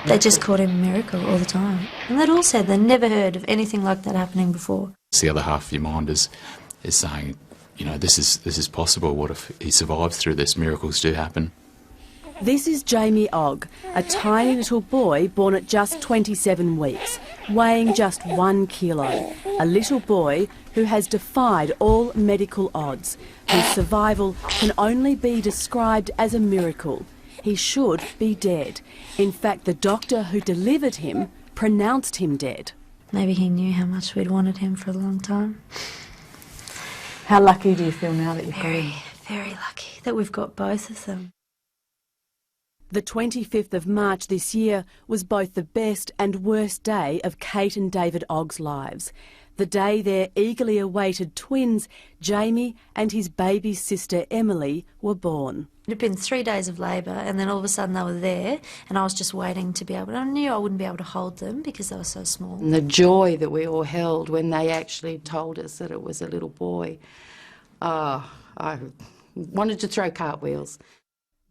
They just called him a miracle all the time. And they'd all said they'd never heard of anything like that happening before. It's the other half of your mind is saying, you know, this is possible. What if he survives through this? Miracles do happen. This is Jamie Ogg, a tiny little boy born at just 27 weeks, weighing just 1 kilo. A little boy who has defied all medical odds, whose survival can only be described as a miracle. He should be dead. In fact, the doctor who delivered him pronounced him dead. Maybe he knew how much we'd wanted him for a long time. How lucky do you feel now that you've got him? Very lucky that we've got both of them. The 25th of March this year was both the best and worst day of Kate and David Ogg's lives. The day their eagerly awaited twins, Jamie and his baby sister Emily, were born. It had been 3 days of labour, and then all of a sudden they were there, and I was just waiting to be able to... I knew I wouldn't be able to hold them because they were so small. And the joy that we all held when they actually told us that it was a little boy. Oh, I wanted to throw cartwheels.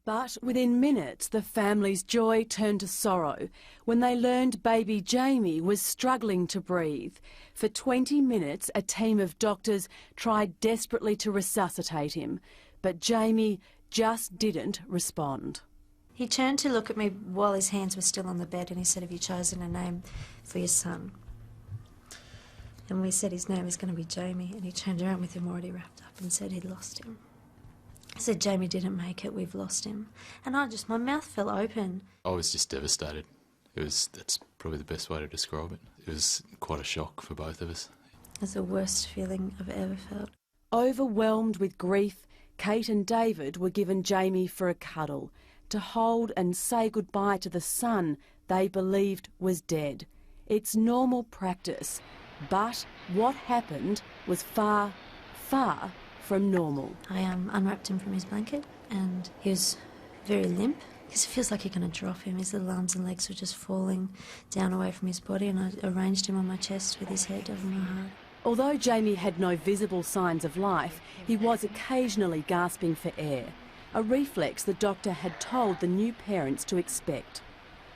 But within minutes, the family's joy turned to sorrow when they learned baby Jamie was struggling to breathe. For 20 minutes, a team of doctors tried desperately to resuscitate him, but Jamie just didn't respond. He turned to look at me while his hands were still on the bed, and he said, "Have you chosen a name for your son?" And we said his name is going to be Jamie, and he turned around with him already wrapped up and said he'd lost him. I said, "Jamie didn't make it, we've lost him." And my mouth fell open. I was just devastated. That's probably the best way to describe it. It was quite a shock for both of us. It's the worst feeling I've ever felt. Overwhelmed with grief, Kate and David were given Jamie for a cuddle, to hold and say goodbye to the son they believed was dead. It's normal practice, but what happened was far, far from normal. I unwrapped him from his blanket, and he was very limp because it feels like you're going to drop him. His little arms and legs were just falling down away from his body, and I arranged him on my chest with his head over my heart. Although Jamie had no visible signs of life, he was occasionally gasping for air, a reflex the doctor had told the new parents to expect.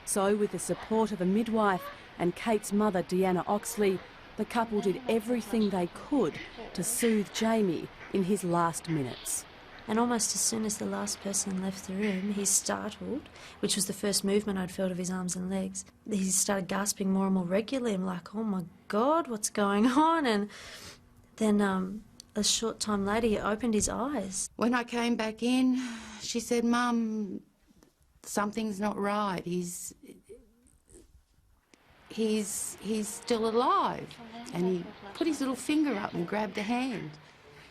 So, with the support of a midwife and Kate's mother, Deanna Oxley, the couple did everything they could to soothe Jamie in his last minutes. And almost as soon as the last person left the room, he startled, which was the first movement I'd felt of his arms and legs. He started gasping more and more regularly. I'm like, "Oh my God, what's going on?" And then a short time later, he opened his eyes. When I came back in, she said, "Mum, something's not right. He's still alive." And he put his little finger up and grabbed a hand.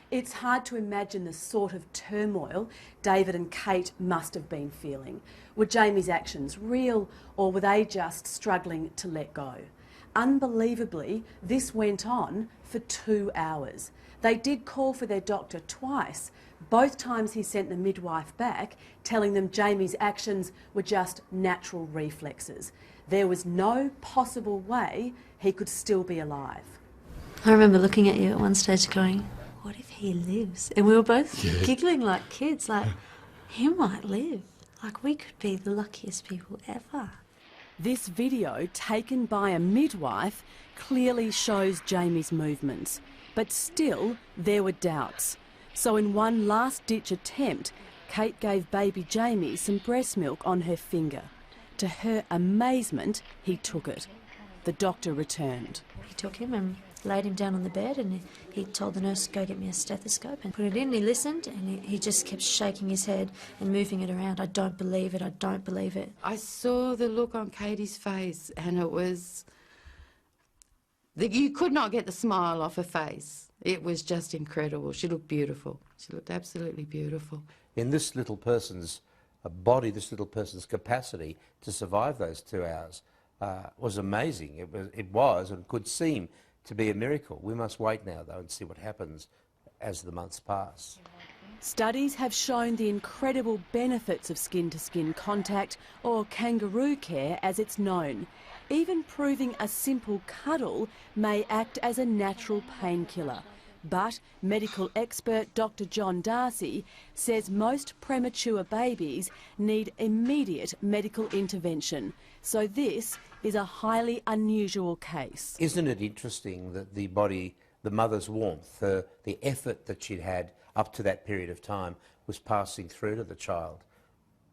It's hard to imagine the sort of turmoil David and Kate must have been feeling. Were Jamie's actions real, or were they just struggling to let go? Unbelievably, this went on for 2 hours. They did call for their doctor twice. Both times he sent the midwife back, telling them Jamie's actions were just natural reflexes. There was no possible way he could still be alive. I remember looking at you at one stage going, "What if he lives?" And we were both giggling like kids, like, he might live. Like, we could be the luckiest people ever. This video, taken by a midwife, clearly shows Jamie's movements. But still, there were doubts. So in one last-ditch attempt, Kate gave baby Jamie some breast milk on her finger. To her amazement, he took it. The doctor returned. He took him and laid him down on the bed, and he told the nurse, "Go get me a stethoscope," and put it in. He listened, and he just kept shaking his head and moving it around. "I don't believe it, I don't believe it." I saw the look on Katie's face, and it was... You could not get the smile off her face. It was just incredible. She looked beautiful. She looked absolutely beautiful. In this little person's body, this little person's capacity to survive those 2 hours was amazing. It was and could seem to be a miracle. We must wait now, though, and see what happens as the months pass. Studies have shown the incredible benefits of skin-to-skin contact, or kangaroo care as it's known. Even proving a simple cuddle may act as a natural painkiller. But medical expert Dr. John Darcy says most premature babies need immediate medical intervention. So this is a highly unusual case. Isn't it interesting that the body, the mother's warmth, the effort that she'd had up to that period of time was passing through to the child?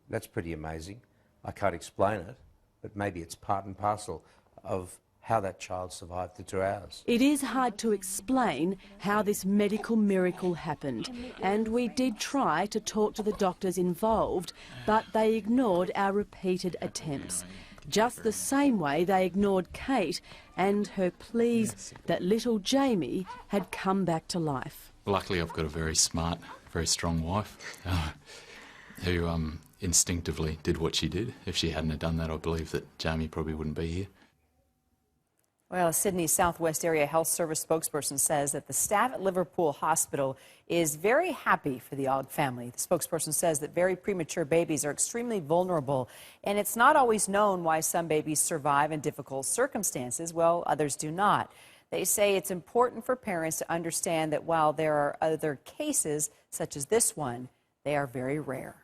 That's pretty amazing. I can't explain it, but maybe it's part and parcel of how that child survived the 2 hours. It is hard to explain how this medical miracle happened, and we did try to talk to the doctors involved, but they ignored our repeated attempts. Just the same way they ignored Kate and her pleas that little Jamie had come back to life. Luckily, I've got a very smart, very strong wife who instinctively did what she did. If she hadn't have done that, I believe that Jamie probably wouldn't be here. Well, a Sydney Southwest Area Health Service spokesperson says that the staff at Liverpool Hospital is very happy for the Ogg family. The spokesperson says that very premature babies are extremely vulnerable, and it's not always known why some babies survive in difficult circumstances, while others do not. They say it's important for parents to understand that while there are other cases, such as this one, they are very rare.